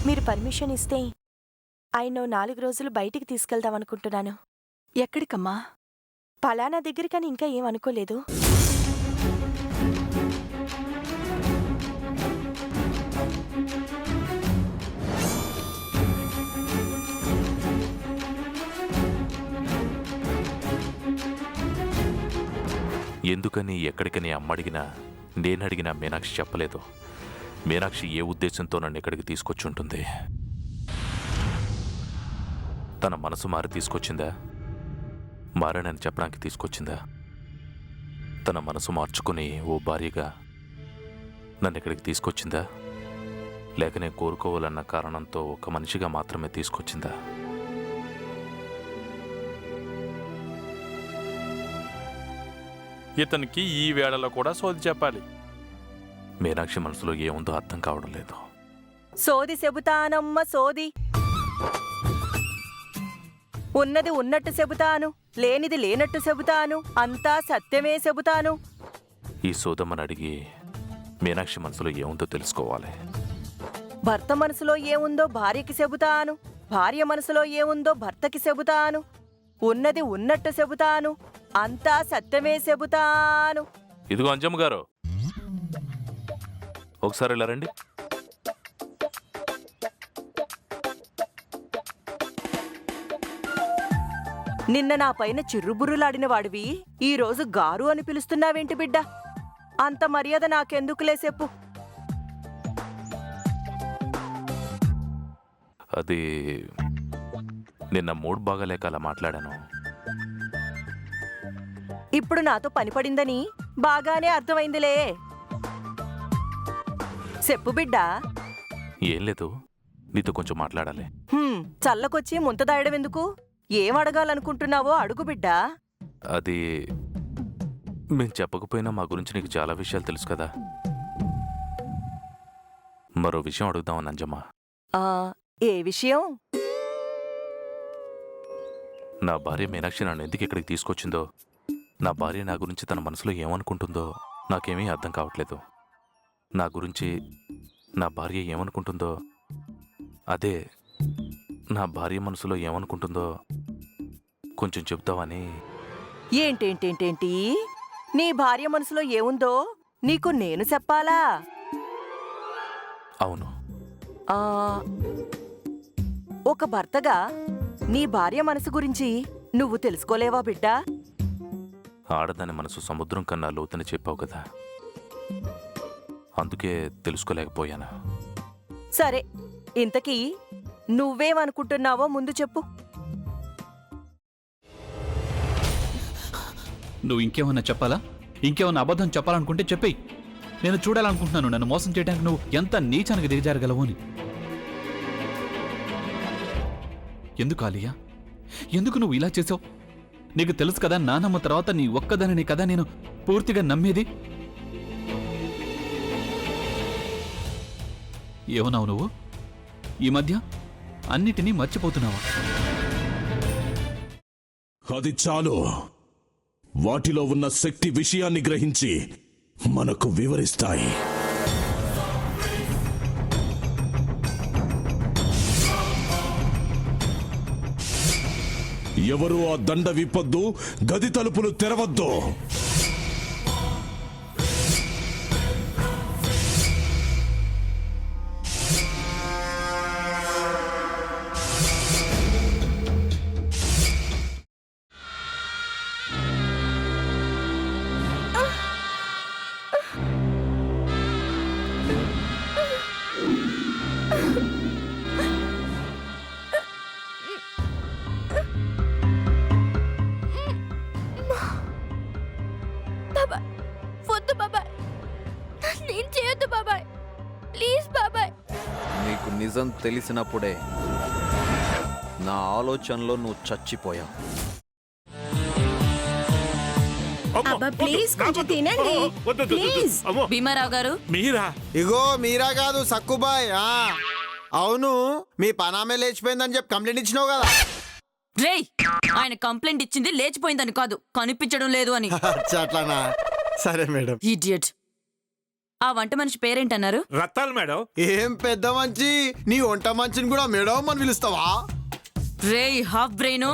మీరు పర్మిషన్ ఇస్తే ఆయన్నో 4 రోజులు బయటికి తీసుకెళ్దామనుకుంటున్నాను. ఎక్కడికమ్మా? పలానా దగ్గరికని ఇంకా ఏం అనుకోలేదు. ఎందుకని ఎక్కడికని అమ్మడిగినా నేనడిగినా మీనాక్షి చెప్పలేదు. మీనాక్షి ఏ ఉద్దేశంతో నన్ను ఇక్కడికి తీసుకొచ్చుంటుంది? తన మనసు మారి తీసుకొచ్చిందా? మారానని చెప్పడానికి తీసుకొచ్చిందా? తన మనసు మార్చుకుని ఓ భార్యగా నన్ను ఇక్కడికి తీసుకొచ్చిందా? లేక నేను కోరుకోవాలన్న కారణంతో ఒక మనిషిగా మాత్రమే తీసుకొచ్చిందా? ఇతనికి ఈ వేళలో కూడా సోది చెప్పాలి. మీనాక్షి మనసులో ఏముందో అర్థం కావడం లేదు. సోది చెబుతానమ్మ సోది. ఉన్నది ఉన్నట్టు చెబుతాను, లేనిది లేనట్టు చెబుతాను, అంతా సత్యమే చెబుతాను. ఈ సోదమ్మని అడిగి మీనాక్షి మనసులో ఏముందో తెలుసుకోవాలి. భర్త మనసులో ఏముందో భార్యకి చెబుతాను, భార్య మనసులో ఏముందో భర్తకి చెబుతాను. ఉన్నది ఉన్నట్టు చెబుతాను, అంతా సత్యమే చెబుతాను. ఇదిగో అంజమ్మ గారు, ఒకసారి ఇలా రండి. నిన్న నా పైన చిర్రుబుర్రులాడిన వాడివి ఈరోజు గారు అని పిలుస్తున్నావేంటి బిడ్డ? అంత మర్యాద నాకెందుకులే చెప్పు. అది నిన్న మూడ్ బాగాలేక అలా మాట్లాడాను. ఇప్పుడు నాతో పనిపడిందని బాగానే అర్థమైందిలే. చెప్పు బిడ్డా. ఏం లేదు, నీతో కొంచెం మాట్లాడాలి. చల్లకొచ్చి ముంతదాయడం ఎందుకు? ఏం అడగాలనుకుంటున్నావో అడుగు బిడ్డా. అది మేము చెప్పకపోయినా మా గురించి నీకు చాలా విషయాలు తెలుసు కదా. మరో విషయం అడుగుదామని అంజమ్మ. ఏ విషయం? నా భార్య మీనాక్షి నన్ను ఎందుకు ఇక్కడికి తీసుకొచ్చిందో, నా భార్య నా గురించి తన మనసులో ఏమనుకుంటుందో నాకేమీ అర్థం కావట్లేదు. నా గురించి నా భార్య ఏమనుకుంటుందో, అదే నా భార్య మనసులో ఏమనుకుంటుందో కొంచెం చెప్తావని. ఏంటేంటేంటేంటి? నీ భార్య మనసులో ఏముందో నీకు నేను చెప్పాలా? అవును. ఒక భర్తగా నీ భార్య మనసు గురించి నువ్వు తెలుసుకోలేవా బిడ్డా? ఆడదాని మనసు సముద్రం కన్నా లోతని చెప్పావు కదా, అందుకే తెలుసుకోలేకపోయాను. సరే, ఇంతకీ నువ్వేమనుకుంటున్నావో ముందు చెప్పు. నువ్వు ఇంకేమన్నా చెప్పాలా? ఇంకేమన్నా అబద్ధం చెప్పాలనుకుంటే చెప్పేయి. నేను చూడాలనుకుంటున్నాను నన్ను మోసం చేయడానికి నువ్వు ఎంత నీచానికి దిగజారగలవు అని. ఎందుకు ఆలియా, ఎందుకు నువ్వు ఇలా చేసావు? నీకు తెలుసు కదా నానమ్మ తర్వాత నీ ఒక్కదానిని కదా నేను పూర్తిగా నమ్మేది. ఏమన్నావు నువ్వు? ఈ మధ్య అన్నిటినీ మర్చిపోతున్నావా? అది చాలు. వాటిలో ఉన్న శక్తి విషయాన్ని గ్రహించి మనకు వివరిస్తాయి. ఎవరు ఆ దండ విప్పొద్దు, గది తలుపులు తెరవద్దు. నీకు నిజం తెలిసినప్పుడే నా ఆలోచనలో నువ్వు చచ్చిపోయావు. భీమారావు గారు, మీరా? ఇగో మీరా కాదు సక్కుబాయ్. అవును, మీ పనామే లేచిపోయిందని చెప్పి కంప్లైంట్ ఇచ్చినావు కదా. రేయ్, ఆయన కంప్లైంట్ ఇచ్చింది లేచిపోయిందని కాదు, కనిపించడం లేదు అని. అట్లానా? సరే మేడం. ఇడియట్. ఆ వంట మనిషి పేరేంటన్నారు? రత్తాలు మేడం. ఏం పెద్ద మంచి నీ వంట మంచిని కూడా మేడం అని పిలుస్తావా? రేయ్ హాఫ్ బ్రెయిన్,